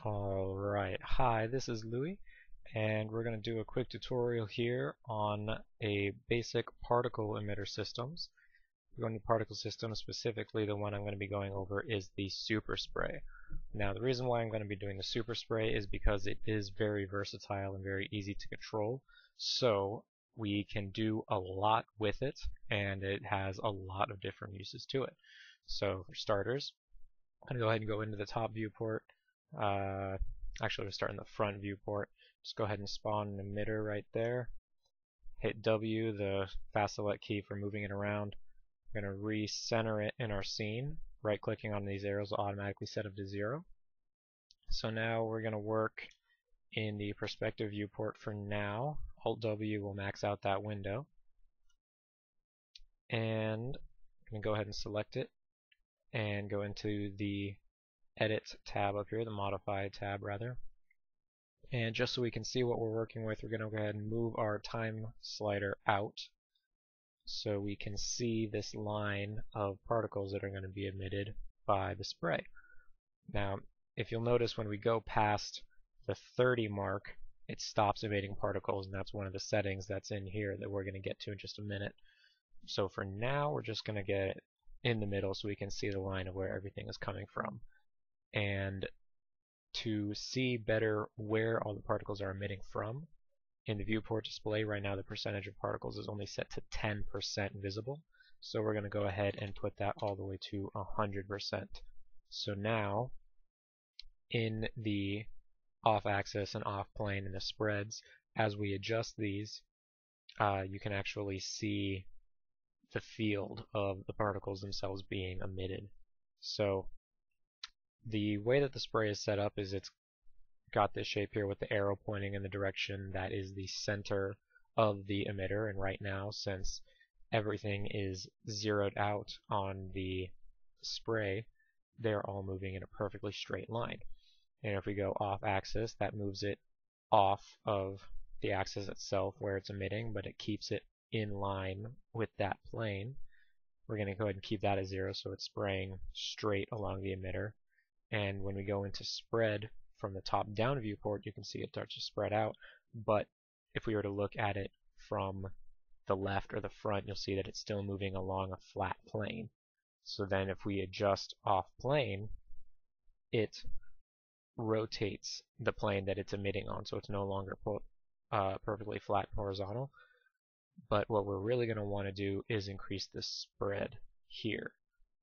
Alright, hi, this is Louis, and we're going to do a quick tutorial here on a basic particle emitter systems. We're going to particle systems, specifically the one I'm going to be going over is the super spray. Now the reason why I'm going to be doing the super spray is because it is very versatile and very easy to control, so we can do a lot with it, and it has a lot of different uses to it. So for starters, I'm going to go ahead and go into the top viewport. Actually, we'll start in the front viewport. Just go ahead and spawn an emitter right there. Hit W, the fast select key for moving it around. We're going to recenter it in our scene. Right clicking on these arrows will automatically set it to 0. So now we're going to work in the perspective viewport for now. Alt W will max out that window. And I'm going to go ahead and select it and go into the Edit tab up here, the Modify tab rather. And just so we can see what we're working with, we're going to go ahead and move our time slider out so we can see this line of particles that are going to be emitted by the spray. Now, if you'll notice, when we go past the 30 mark, it stops emitting particles, and that's one of the settings that's in here that we're going to get to in just a minute. So for now, we're just going to get it in the middle so we can see the line of where everything is coming from. And to see better where all the particles are emitting from, in the viewport display right now the percentage of particles is only set to 10% visible. So we're going to go ahead and put that all the way to 100%. So now in the off axis and off plane and the spreads, as we adjust these, you can actually see the field of the particles themselves being emitted. So the way that the spray is set up is it's got this shape here with the arrow pointing in the direction that is the center of the emitter, and right now, since everything is zeroed out on the spray, they're all moving in a perfectly straight line. And if we go off axis, that moves it off of the axis itself where it's emitting, but it keeps it in line with that plane. We're going to go ahead and keep that at 0 so it's spraying straight along the emitter. And when we go into spread from the top down viewport, you can see it starts to spread out. But if we were to look at it from the left or the front, you'll see that it's still moving along a flat plane. So then if we adjust off plane, it rotates the plane that it's emitting on, so it's no longer perfectly flat and horizontal. But what we're really going to want to do is increase the spread here.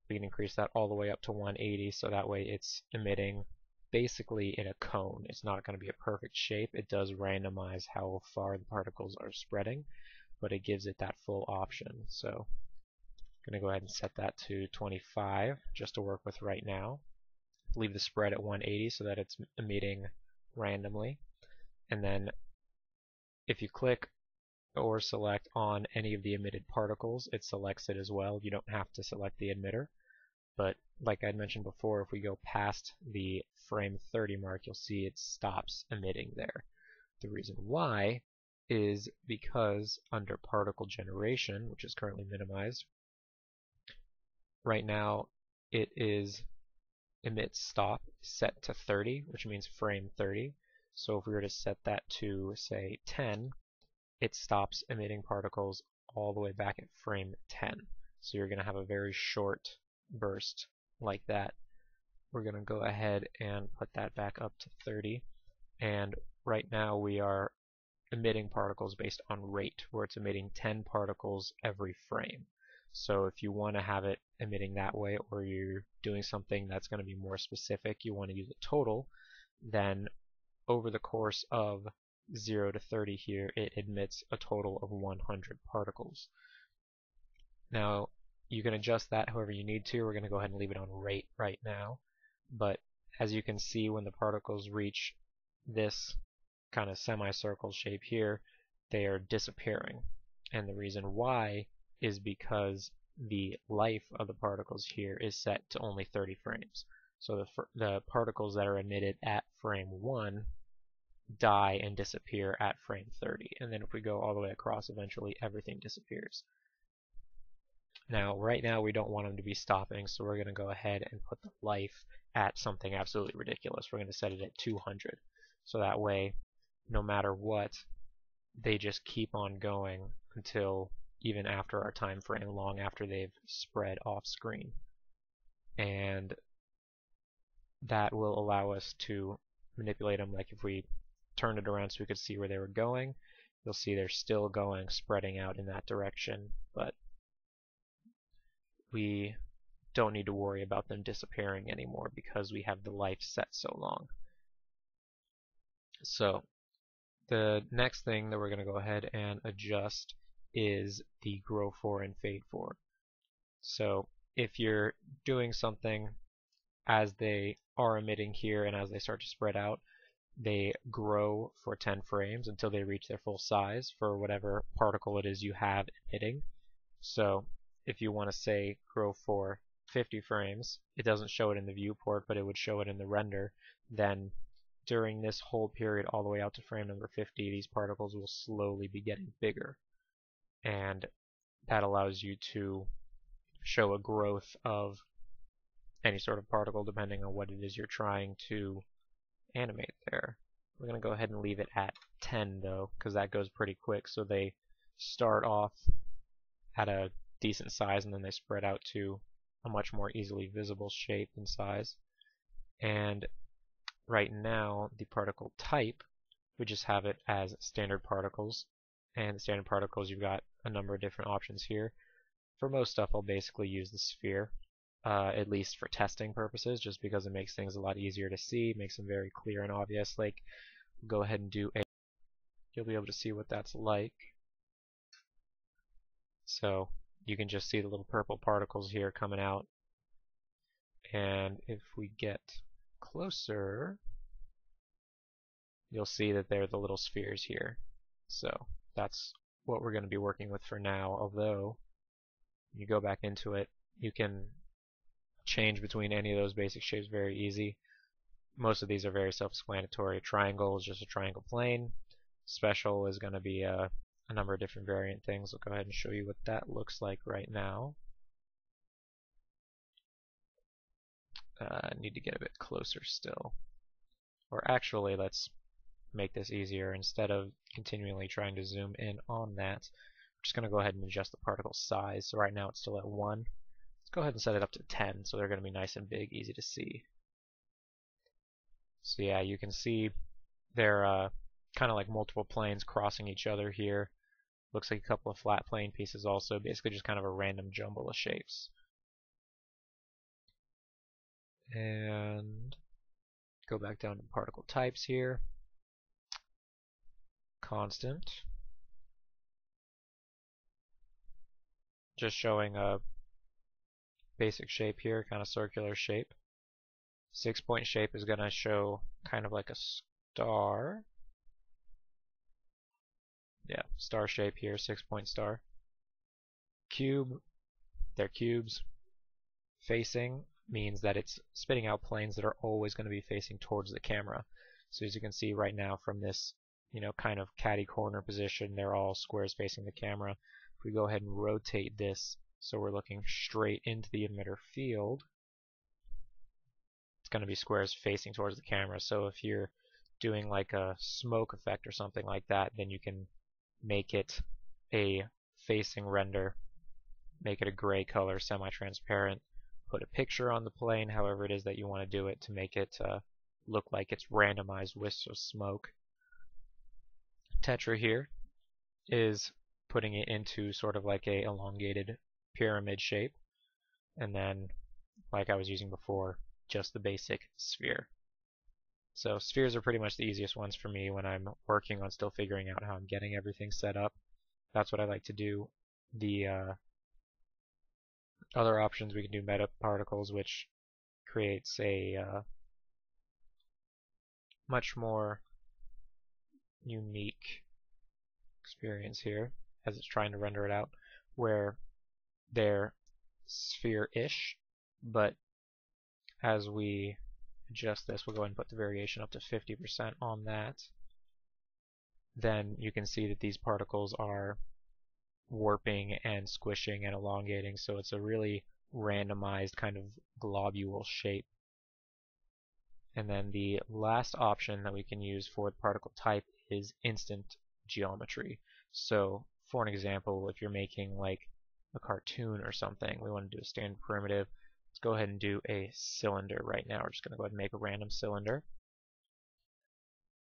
We can increase that all the way up to 180, so that way it's emitting basically in a cone. It's not going to be a perfect shape. It does randomize how far the particles are spreading, but it gives it that full option. So I'm going to go ahead and set that to 25 just to work with right now. Leave the spread at 180 so that it's emitting randomly. And then if you click or select on any of the emitted particles, it selects it as well. You don't have to select the emitter. But like I mentioned before, if we go past the frame 30 mark, you'll see it stops emitting there. The reason why is because under particle generation, which is currently minimized, right now it is Emits Stop set to 30, which means frame 30. So if we were to set that to, say, 10, it stops emitting particles all the way back at frame 10. So you're going to have a very short burst like that. We're going to go ahead and put that back up to 30, and right now we are emitting particles based on rate, where it's emitting 10 particles every frame. So if you want to have it emitting that way, or you're doing something that's going to be more specific, you want to use a total, then over the course of 0 to 30 here, it emits a total of 100 particles. Now you can adjust that however you need to. We're going to go ahead and leave it on rate right now. But as you can see, when the particles reach this kind of semicircle shape here, they are disappearing. And the reason why is because the life of the particles here is set to only 30 frames. So the particles that are emitted at frame 1 die and disappear at frame 30. And then if we go all the way across, eventually everything disappears. Now, right now we don't want them to be stopping, so we're going to go ahead and put the life at something absolutely ridiculous. We're going to set it at 200. So that way, no matter what, they just keep on going until even after our time frame, long after they've spread off screen. And that will allow us to manipulate them. Like if we turned it around so we could see where they were going, you'll see they're still going, spreading out in that direction, but we don't need to worry about them disappearing anymore because we have the life set so long. So the next thing that we're going to go ahead and adjust is the grow for and fade for. So if you're doing something as they are emitting here and as they start to spread out, they grow for 10 frames until they reach their full size for whatever particle it is you have emitting. So if you want to say grow for 50 frames, it doesn't show it in the viewport, but it would show it in the render. Then during this whole period all the way out to frame number 50, these particles will slowly be getting bigger. And that allows you to show a growth of any sort of particle depending on what it is you're trying to animate there. We're going to go ahead and leave it at 10 though, because that goes pretty quick. So they start off at a decent size and then they spread out to a much more easily visible shape and size. And right now, the particle type, we just have it as standard particles. And standard particles, you've got a number of different options here. For most stuff, I'll basically use the sphere, at least for testing purposes, just because it makes things a lot easier to see, makes them very clear and obvious. Like, go ahead and do a, you'll be able to see what that's like. So you can just see the little purple particles here coming out. And if we get closer, you'll see that they're the little spheres here. So that's what we're going to be working with for now, although you go back into it, you can change between any of those basic shapes very easy. Most of these are very self-explanatory. Triangle is just a triangle plane. Special is going to be a number of different variant things. I'll go ahead and show you what that looks like right now. I need to get a bit closer still. Or actually, let's make this easier. Instead of continually trying to zoom in on that, I'm just going to go ahead and adjust the particle size. So right now it's still at 1. Let's go ahead and set it up to 10, so they're going to be nice and big, easy to see. So yeah, you can see they're kind of like multiple planes crossing each other here. Looks like a couple of flat plane pieces also, basically just kind of a random jumble of shapes. And go back down to particle types here. Constant. Just showing a basic shape here, kind of circular shape. 6-point shape is going to show kind of like a star. Yeah, star shape here, 6-point star. Cube, they're cubes. Facing means that it's spitting out planes that are always going to be facing towards the camera. So as you can see right now from this, kind of catty corner position, they're all squares facing the camera. If we go ahead and rotate this so we're looking straight into the emitter field, it's going to be squares facing towards the camera. So if you're doing like a smoke effect or something like that, then you can make it a facing render, make it a gray color, semi-transparent, put a picture on the plane, however it is that you want to do it, to make it look like it's randomized wisps of smoke. Tetra here is putting it into sort of like a elongated pyramid shape, and then, like I was using before, just the basic sphere. So spheres are pretty much the easiest ones for me when I'm working on still figuring out how I'm getting everything set up. That's what I like to do. The other options, we can do meta particles, which creates a much more unique experience here as it's trying to render it out, where they're sphere-ish, but as we adjust this, we'll go ahead and put the variation up to 50% on that. Then you can see that these particles are warping and squishing and elongating, so it's a really randomized kind of globule shape. And then the last option that we can use for the particle type is instant geometry. So for an example, if you're making like a cartoon or something, we want to do a standard primitive. Let's go ahead and do a cylinder right now. We're just going to go ahead and make a random cylinder.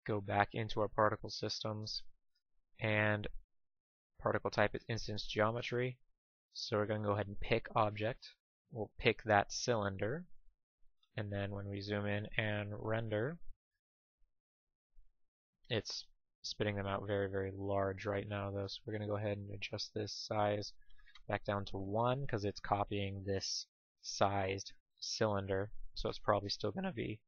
Go back into our particle systems, and particle type is instance geometry. So we're going to go ahead and pick object. We'll pick that cylinder. And then when we zoom in and render, it's spitting them out very, very large right now though. So we're going to go ahead and adjust this size back down to 1 because it's copying this sized cylinder. So it's probably still going to be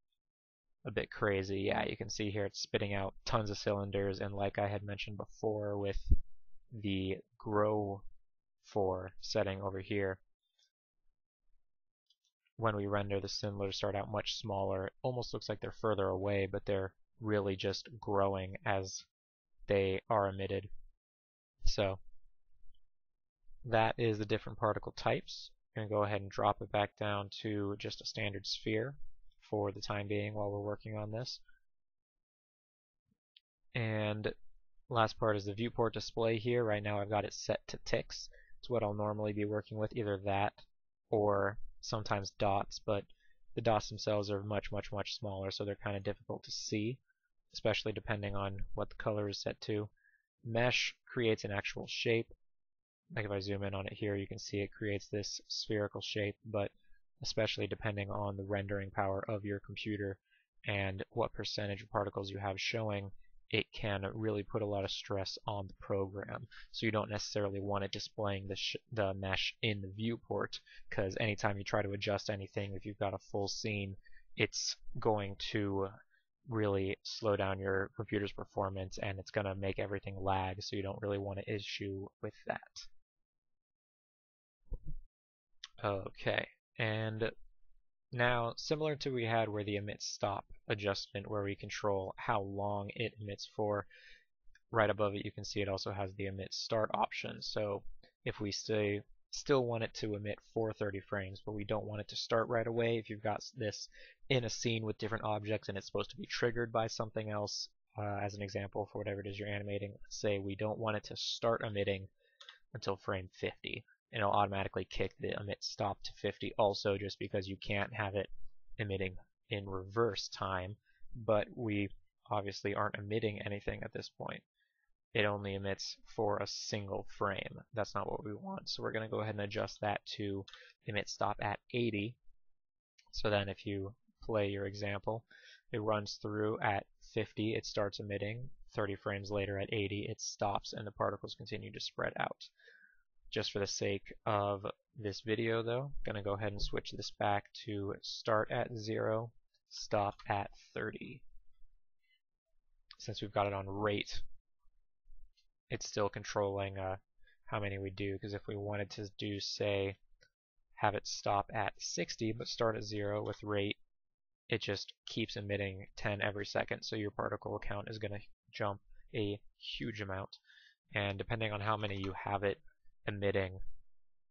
a bit crazy. Yeah, you can see here it's spitting out tons of cylinders, and like I had mentioned before with the grow for setting over here, when we render, the cylinders start out much smaller. It almost looks like they're further away, but they're really just growing as they are emitted. So that is the different particle types. I'm going to go ahead and drop it back down to just a standard sphere for the time being while we're working on this. And last part is the viewport display here. Right now I've got it set to ticks. It's what I'll normally be working with, either that or sometimes dots, but the dots themselves are much smaller, so they're kind of difficult to see, especially depending on what the color is set to. Mesh creates an actual shape. Like if I zoom in on it here, you can see it creates this spherical shape, but especially depending on the rendering power of your computer and what percentage of particles you have showing, it can really put a lot of stress on the program. So you don't necessarily want it displaying the mesh in the viewport, because anytime you try to adjust anything, if you've got a full scene, it's going to really slow down your computer's performance, and it's going to make everything lag, so you don't really want to issue with that. Okay, and now, similar to we had where the emit stop adjustment, where we control how long it emits for, right above it you can see it also has the emit start option. So if we still want it to emit for 30 frames, but we don't want it to start right away, if you've got this in a scene with different objects and it's supposed to be triggered by something else, as an example for whatever it is you're animating, let's say we don't want it to start emitting until frame 50. And it'll automatically kick the emit stop to 50 also, just because you can't have it emitting in reverse time, but we obviously aren't emitting anything at this point. It only emits for a single frame. That's not what we want, so we're going to go ahead and adjust that to emit stop at 80. So then if you play your example, it runs through at 50, it starts emitting, 30 frames later at 80 it stops, and the particles continue to spread out. Just for the sake of this video though, I'm going to go ahead and switch this back to start at 0, stop at 30. Since we've got it on rate, it's still controlling how many we do, because if we wanted to do, say, have it stop at 60 but start at 0 with rate, it just keeps emitting 10 every second, so your particle count is going to jump a huge amount. And depending on how many you have it emitting,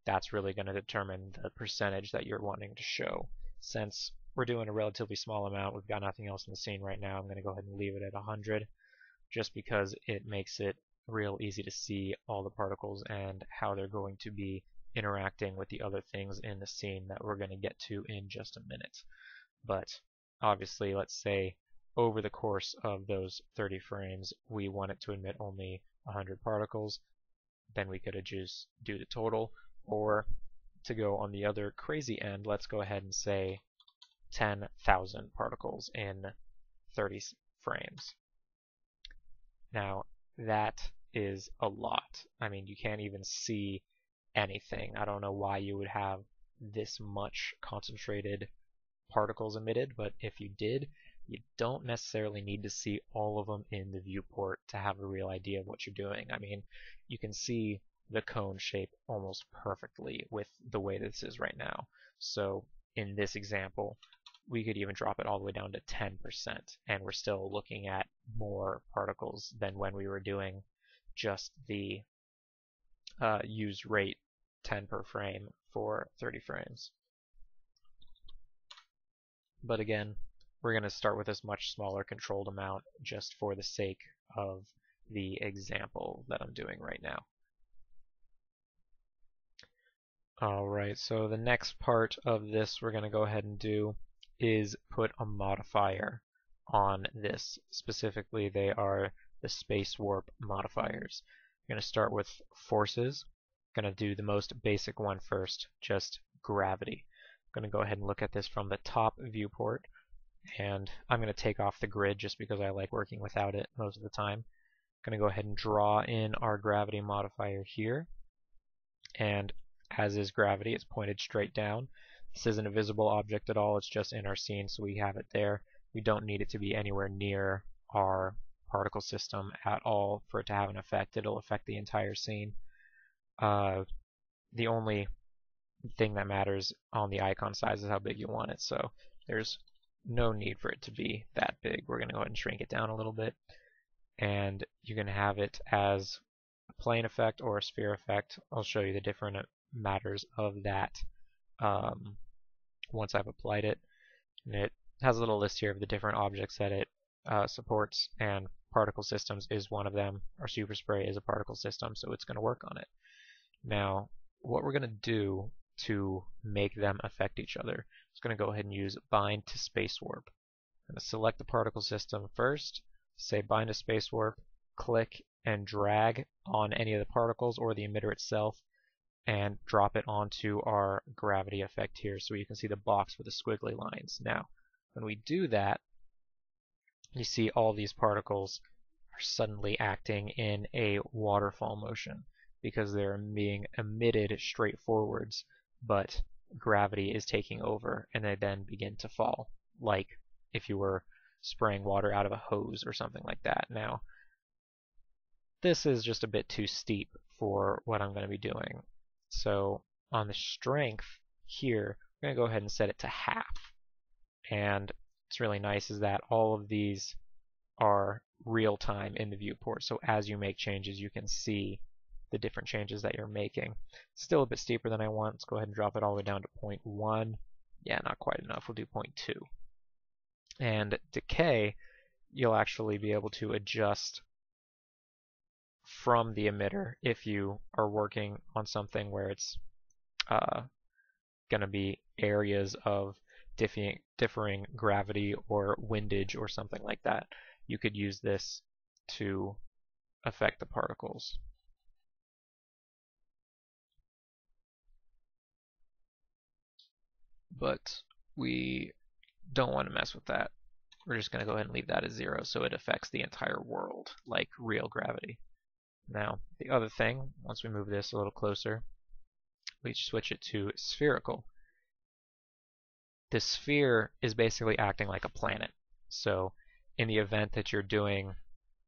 that's really going to determine the percentage that you're wanting to show. Since we're doing a relatively small amount, we've got nothing else in the scene right now, I'm going to go ahead and leave it at 100, just because it makes it real easy to see all the particles and how they're going to be interacting with the other things in the scene that we're going to get to in just a minute. But obviously, let's say over the course of those 30 frames we want it to emit only 100 particles, then we could just do the total, or to go on the other crazy end, let's go ahead and say 10,000 particles in 30 frames. Now that is a lot. I mean, you can't even see anything. I don't know why you would have this much concentrated particles emitted, but if you did, you don't necessarily need to see all of them in the viewport to have a real idea of what you're doing. I mean, you can see the cone shape almost perfectly with the way this is right now. So in this example, we could even drop it all the way down to 10%, and we're still looking at more particles than when we were doing just the use rate 10 per frame for 30 frames. But again, we're going to start with this much smaller controlled amount just for the sake of the example that I'm doing right now. Alright, so the next part of this we're going to go ahead and do is put a modifier on this. Specifically, they are the space warp modifiers. I'm going to start with forces. I'm going to do the most basic one first, just gravity. I'm going to go ahead and look at this from the top viewport, and I'm going to take off the grid just because I like working without it most of the time. I'm going to go ahead and draw in our gravity modifier here, and as is gravity, it's pointed straight down. This isn't a visible object at all, it's just in our scene, so we have it there. We don't need it to be anywhere near our particle system at all for it to have an effect. It'll affect the entire scene. The only thing that matters on the icon size is how big you want it, so there's no need for it to be that big. We're going to go ahead and shrink it down a little bit, and you can have it as a plane effect or a sphere effect. I'll show you the different matters of that once I've applied it. And it has a little list here of the different objects that it supports, and particle systems is one of them. Our super spray is a particle system, so it's going to work on it. Now, what we're going to do to make them affect each other is going to go ahead and use bind to space warp. I'm going to select the particle system first, say bind to space warp, click and drag on any of the particles or the emitter itself, and drop it onto our gravity effect here so you can see the box with the squiggly lines. Now, when we do that, you see all these particles are suddenly acting in a waterfall motion because they're being emitted straight forwards, but gravity is taking over and they then begin to fall, like if you were spraying water out of a hose or something like that. Now, this is just a bit too steep for what I'm going to be doing. So on the strength here, we're going to go ahead and set it to half. And what's really nice is that all of these are real time in the viewport. So as you make changes, you can see the different changes that you're making. Still a bit steeper than I want. Let's go ahead and drop it all the way down to 0.1. Yeah, not quite enough. We'll do 0.2. And decay, you'll actually be able to adjust from the emitter if you are working on something where it's going to be areas of differing gravity or windage or something like that. You could use this to affect the particles. But we don't want to mess with that. We're just going to go ahead and leave that as 0 so it affects the entire world like real gravity. Now, the other thing, once we move this a little closer, we switch it to spherical. The sphere is basically acting like a planet. So in the event that you're doing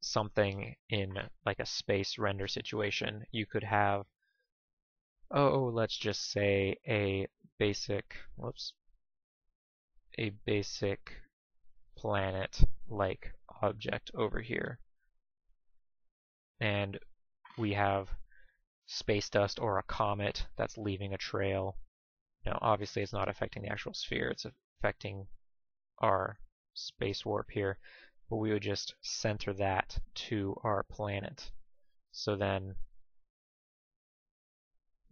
something in like a space render situation, you could have, let's just say a basic planet-like object over here. And we have space dust or a comet that's leaving a trail. Now, obviously, it's not affecting the actual sphere, it's affecting our space warp here, but we would just center that to our planet. So then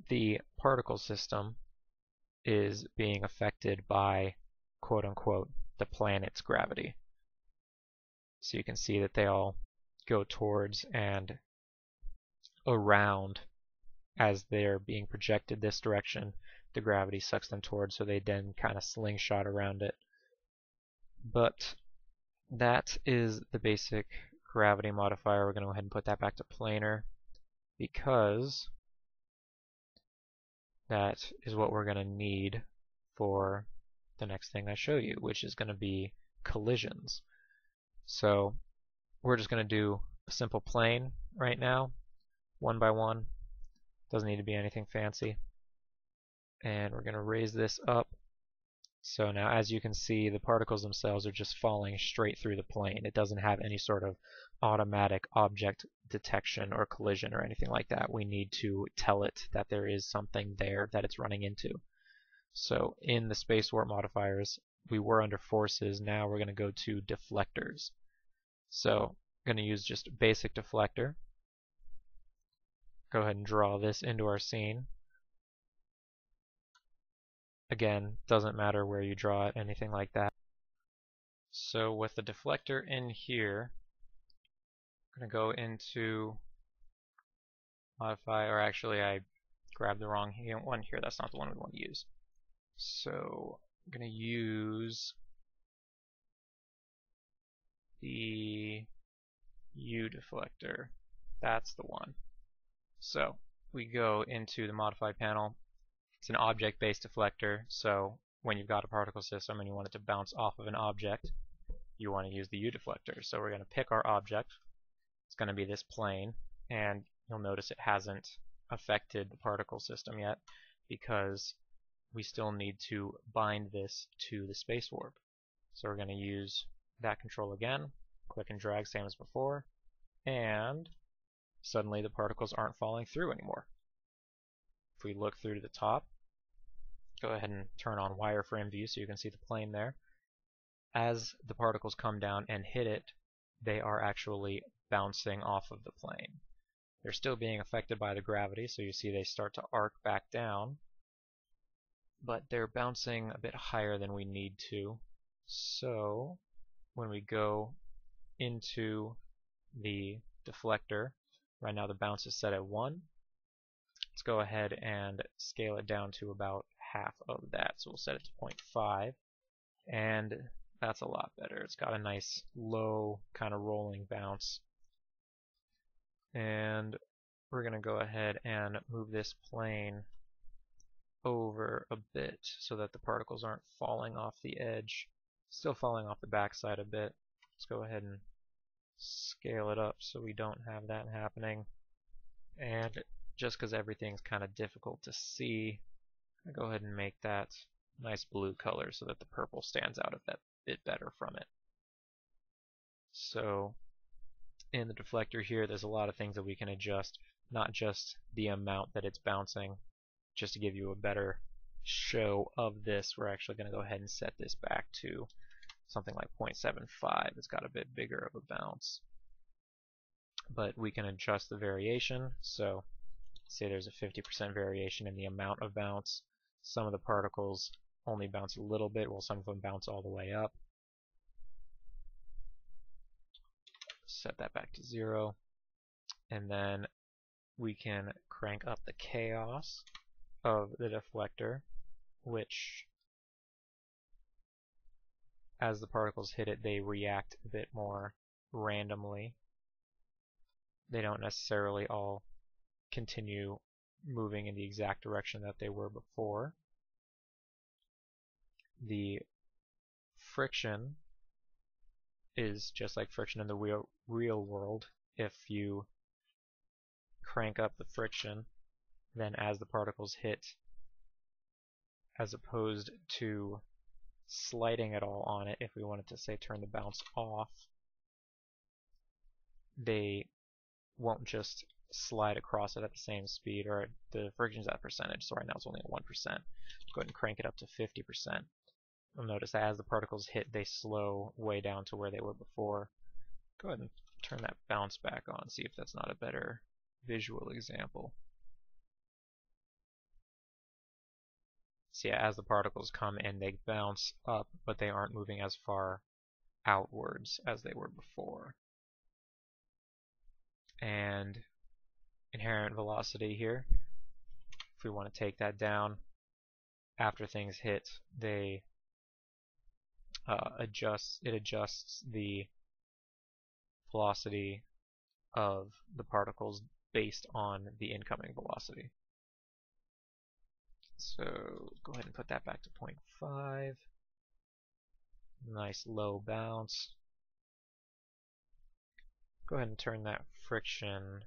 the particle system is being affected by, quote-unquote, the planet's gravity. So you can see that they all go towards and around as they're being projected this direction. The gravity sucks them towards, so they then kind of slingshot around it. But that is the basic gravity modifier. We're going to go ahead and put that back to planar because that is what we're going to need for the next thing I show you, which is going to be collisions. So we're just going to do a simple plane right now, one by one. Doesn't need to be anything fancy. And we're going to raise this up So now, as you can see, the particles themselves are just falling straight through the plane. It doesn't have any sort of automatic object detection or collision or anything like that. We need to tell it that there is something there that it's running into. So in the space warp modifiers, we were under forces. Now we're going to go to deflectors. So I'm going to use just a basic deflector. Go ahead and draw this into our scene. Again, doesn't matter where you draw it, anything like that. So with the deflector in here, I'm going to go into modify, or actually I grabbed the wrong one here. That's not the one we want to use. So I'm going to use the U deflector. That's the one. So we go into the modify panel. It's an object-based deflector, so when you've got a particle system and you want it to bounce off of an object, you want to use the U deflector. So we're going to pick our object. It's going to be this plane, and you'll notice it hasn't affected the particle system yet because we still need to bind this to the space warp. So we're going to use that control again, click and drag same as before, and suddenly the particles aren't falling through anymore. If we look through to the top, go ahead and turn on wireframe view so you can see the plane there. As the particles come down and hit it, they are actually bouncing off of the plane. They're still being affected by the gravity, so you see they start to arc back down, but they're bouncing a bit higher than we need to. So when we go into the deflector, right now the bounce is set at 1. Let's go ahead and scale it down to about half of that. So we'll set it to 0.5, and that's a lot better. It's got a nice low kind of rolling bounce. And we're going to go ahead and move this plane over a bit so that the particles aren't falling off the edge. Still falling off the backside a bit. Let's go ahead and scale it up so we don't have that happening. And just because everything's kind of difficult to see, I'll go ahead and make that nice blue color so that the purple stands out a bit better from it. So in the deflector here, there's a lot of things that we can adjust, not just the amount that it's bouncing. Just to give you a better show of this, we're actually going to go ahead and set this back to something like 0.75. It's got a bit bigger of a bounce. But we can adjust the variation. So say there's a 50% variation in the amount of bounce. Some of the particles only bounce a little bit, while some of them bounce all the way up. Set that back to 0. And then we can crank up the chaos of the deflector, which, as the particles hit it, they react a bit more randomly. They don't necessarily all continue moving in the exact direction that they were before. The friction is just like friction in the real world. If you crank up the friction, then as the particles hit, as opposed to sliding it all on it, if we wanted to say turn the bounce off, they won't just slide across it at the same speed, or the friction's at percentage, so right now it's only at 1%. Go ahead and crank it up to 50%. You'll notice that as the particles hit, they slow way down to where they were before. Go ahead and turn that bounce back on, see if that's not a better visual example. So yeah, as the particles come in, they bounce up, but they aren't moving as far outwards as they were before. And inherent velocity here, if we want to take that down, after things hit, they adjusts the velocity of the particles based on the incoming velocity. So go ahead and put that back to 0.5. Nice low bounce. Go ahead and turn that friction.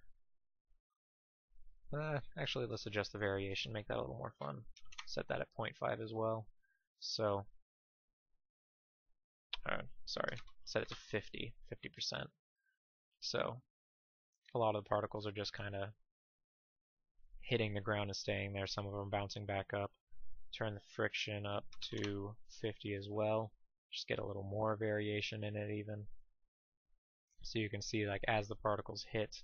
Actually, let's adjust the variation, make that a little more fun. Set that at 0.5 as well. So sorry, set it to 50%. So a lot of the particles are just kind of hitting the ground and staying there. Some of them bouncing back up. Turn the friction up to 50 as well. Just get a little more variation in it even. So you can see, like, as the particles hit,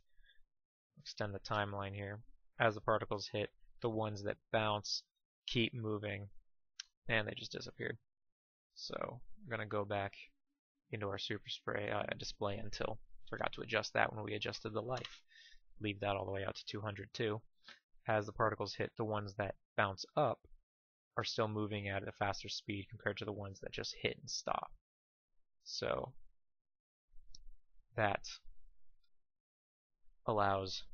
extend the timeline here, as the particles hit, the ones that bounce keep moving, and they just disappeared. So I'm going to go back into our super spray display until. Forgot to adjust that when we adjusted the life. Leave that all the way out to 200 too. As the particles hit, the ones that bounce up are still moving at a faster speed compared to the ones that just hit and stop. So that allows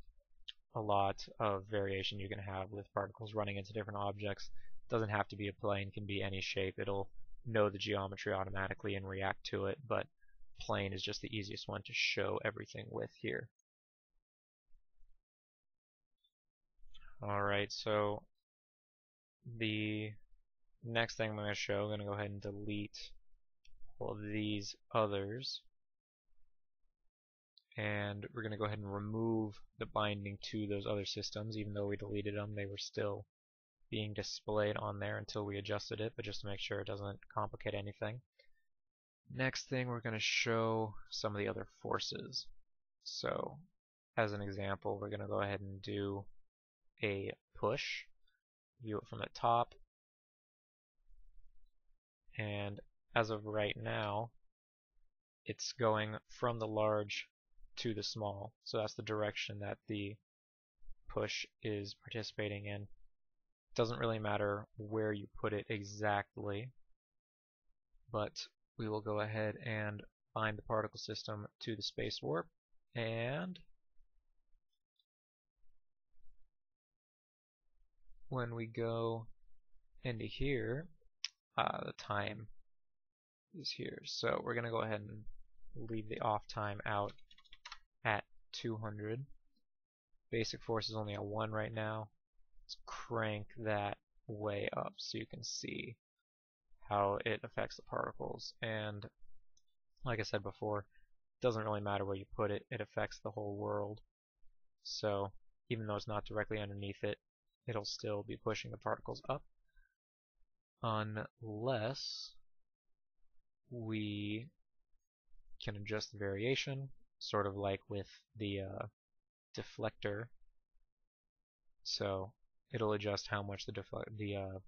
a lot of variation you can have with particles running into different objects. It doesn't have to be a plane, can be any shape. It'll know the geometry automatically and react to it, but plane is just the easiest one to show everything with here. Alright, so the next thing I'm going to show, I'm going to go ahead and delete all of these others. And we're going to go ahead and remove the binding to those other systems. Even though we deleted them, they were still being displayed on there until we adjusted it, but just to make sure it doesn't complicate anything. Next thing, we're going to show some of the other forces. So, as an example, we're going to go ahead and do a push. View it from the top. And as of right now, it's going from the large to the small. So that's the direction that the push is participating in. It doesn't really matter where you put it exactly, but we will go ahead and bind the particle system to the space warp, and when we go into here, the time is here. So we're going to go ahead and leave the off time out at 200. Basic force is only at 1 right now. Let's crank that way up so you can see how it affects the particles. And like I said before, it doesn't really matter where you put it, it affects the whole world. So even though it's not directly underneath it, it'll still be pushing the particles up, unless we can adjust the variation, sort of like with the deflector. So it'll adjust how much the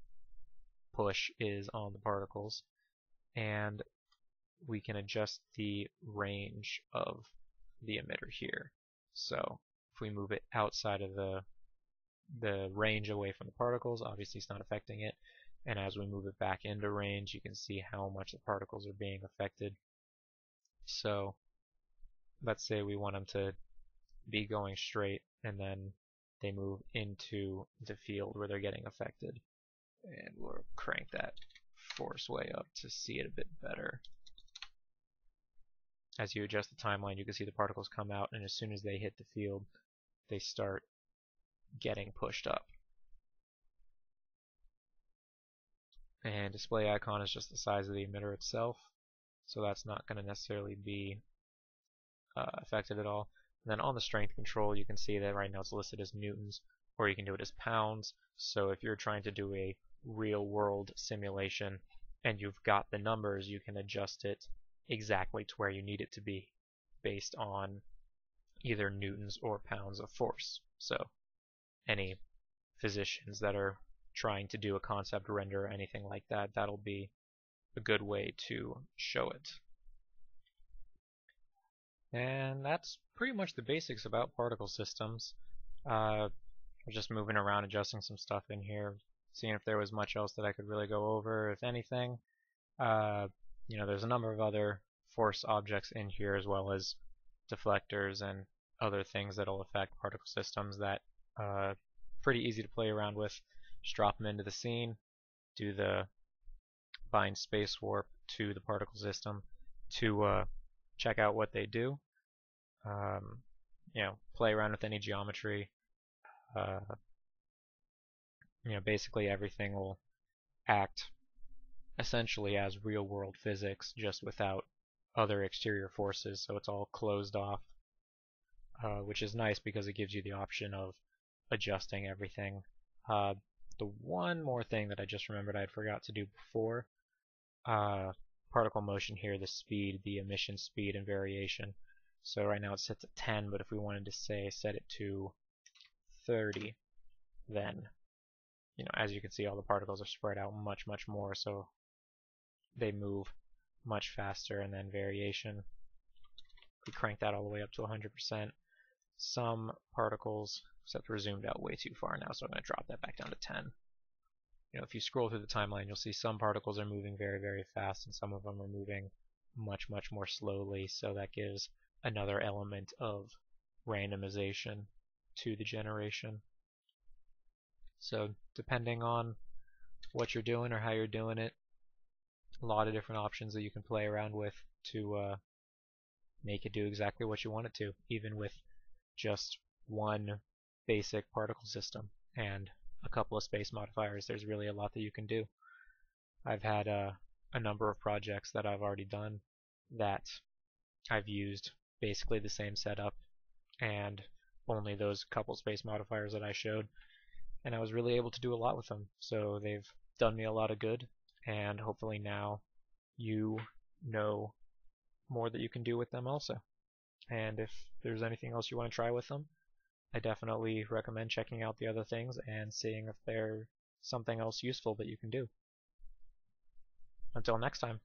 push is on the particles, and we can adjust the range of the emitter here. So if we move it outside of the range away from the particles, obviously it's not affecting it, and as we move it back into range, you can see how much the particles are being affected. So let's say we want them to be going straight, and then they move into the field where they're getting affected. And we'll crank that force way up to see it a bit better. As you adjust the timeline, you can see the particles come out, and as soon as they hit the field, they start getting pushed up. And display icon is just the size of the emitter itself, so that's not going to necessarily be affected at all. And then on the strength control, you can see that right now it's listed as newtons, or you can do it as pounds. So if you're trying to do a real world simulation and you've got the numbers, you can adjust it exactly to where you need it to be based on either newtons or pounds of force. So any physicians that are trying to do a concept render or anything like that, that'll be a good way to show it. And that's pretty much the basics about particle systems. We're just moving around, adjusting some stuff in here, seeing if there was much else that I could really go over. If anything, there's a number of other force objects in here, as well as deflectors and other things that'll affect particle systems that pretty easy to play around with. Just drop them into the scene, do the bind space warp to the particle system to check out what they do. Play around with any geometry. Basically everything will act essentially as real world physics, just without other exterior forces, so it's all closed off, which is nice because it gives you the option of adjusting everything. The one more thing that I just remembered I forgot to do before, particle motion here, the speed, the emission speed and variation. So right now it's set to 10, but if we wanted to say set it to 30, then as you can see, all the particles are spread out much more, so they move much faster. And then variation, we crank that all the way up to 100%. Some particles, except we're zoomed out way too far now, so I'm going to drop that back down to 10. If you scroll through the timeline, you'll see some particles are moving very fast, and some of them are moving much more slowly, so that gives another element of randomization to the generation. So depending on what you're doing or how you're doing it, a lot of different options that you can play around with to make it do exactly what you want it to, even with just one basic particle system and a couple of space modifiers. There's really a lot that you can do. I've had a number of projects that I've already done that I've used basically the same setup and only those couple space modifiers that I showed, and I was really able to do a lot with them. So they've done me a lot of good, and hopefully now you know more that you can do with them also. And if there's anything else you want to try with them, I definitely recommend checking out the other things and seeing if there's something else useful that you can do. Until next time.